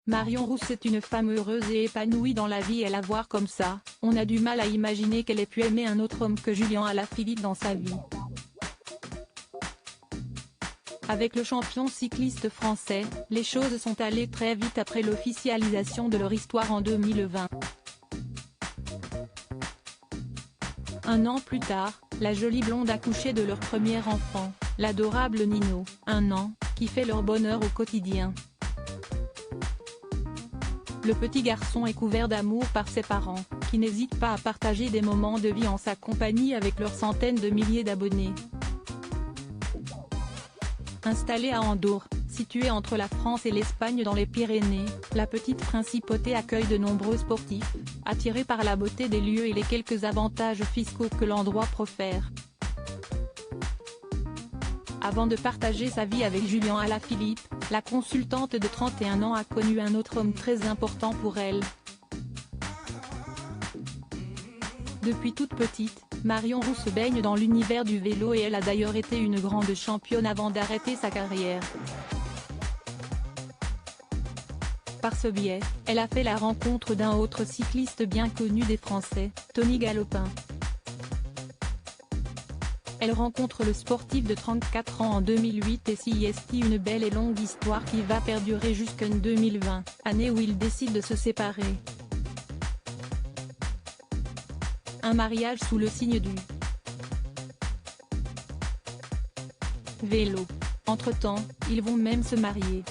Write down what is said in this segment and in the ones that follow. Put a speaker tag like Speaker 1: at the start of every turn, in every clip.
Speaker 1: Marion Rousse est une femme heureuse et épanouie dans la vie et la voir comme ça, on a du mal à imaginer qu'elle ait pu aimer un autre homme que Julian Alaphilippe dans sa vie. Avec le champion cycliste français, les choses sont allées très vite après l'officialisation de leur histoire en 2020. Un an plus tard, la jolie blonde accouchait de leur premier enfant, l'adorable Nino, 1 an, qui fait leur bonheur au quotidien. Le petit garçon est couvert d'amour par ses parents, qui n'hésitent pas à partager des moments de vie en sa compagnie avec leurs centaines de milliers d'abonnés. Installée à Andorre, située entre la France et l'Espagne dans les Pyrénées, la petite principauté accueille de nombreux sportifs, attirés par la beauté des lieux et les quelques avantages fiscaux que l'endroit profère. Avant de partager sa vie avec Julian Alaphilippe, la consultante de 31 ans a connu un autre homme très important pour elle. Depuis toute petite, Marion Rousse se baigne dans l'univers du vélo et elle a d'ailleurs été une grande championne avant d'arrêter sa carrière. Par ce biais, elle a fait la rencontre d'un autre cycliste bien connu des Français, Tony Galopin. Elle rencontre le sportif de 34 ans en 2008 et s'y estie une belle et longue histoire qui va perdurer jusqu'en 2020, année où ils décident de se séparer. Un mariage sous le signe du vélo. Entre-temps, ils vont même se marier.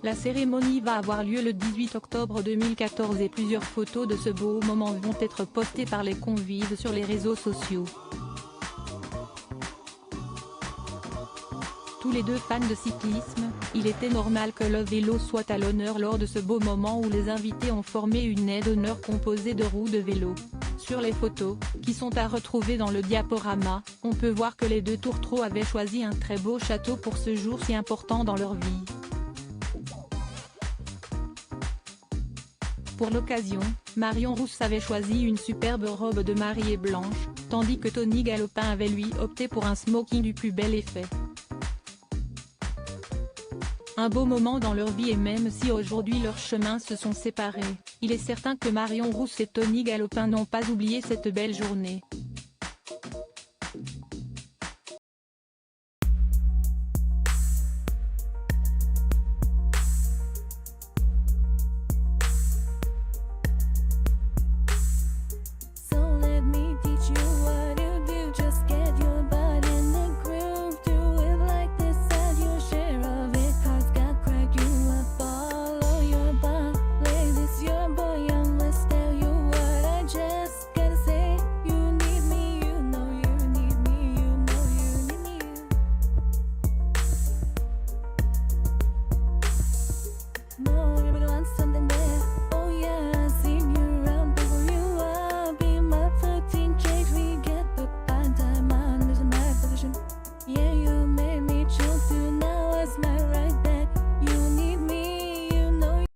Speaker 1: La cérémonie va avoir lieu le 18 octobre 2014 et plusieurs photos de ce beau moment vont être postées par les convives sur les réseaux sociaux. Tous les deux fans de cyclisme, il était normal que le vélo soit à l'honneur lors de ce beau moment où les invités ont formé une aide d'honneur composée de roues de vélo. Sur les photos, qui sont à retrouver dans le diaporama, on peut voir que les deux tourtereaux avaient choisi un très beau château pour ce jour si important dans leur vie. Pour l'occasion, Marion Rousse avait choisi une superbe robe de mariée blanche, tandis que Tony Galopin avait lui opté pour un smoking du plus bel effet. Un beau moment dans leur vie et même si aujourd'hui leurs chemins se sont séparés, il est certain que Marion Rousse et Tony Galopin n'ont pas oublié cette belle journée.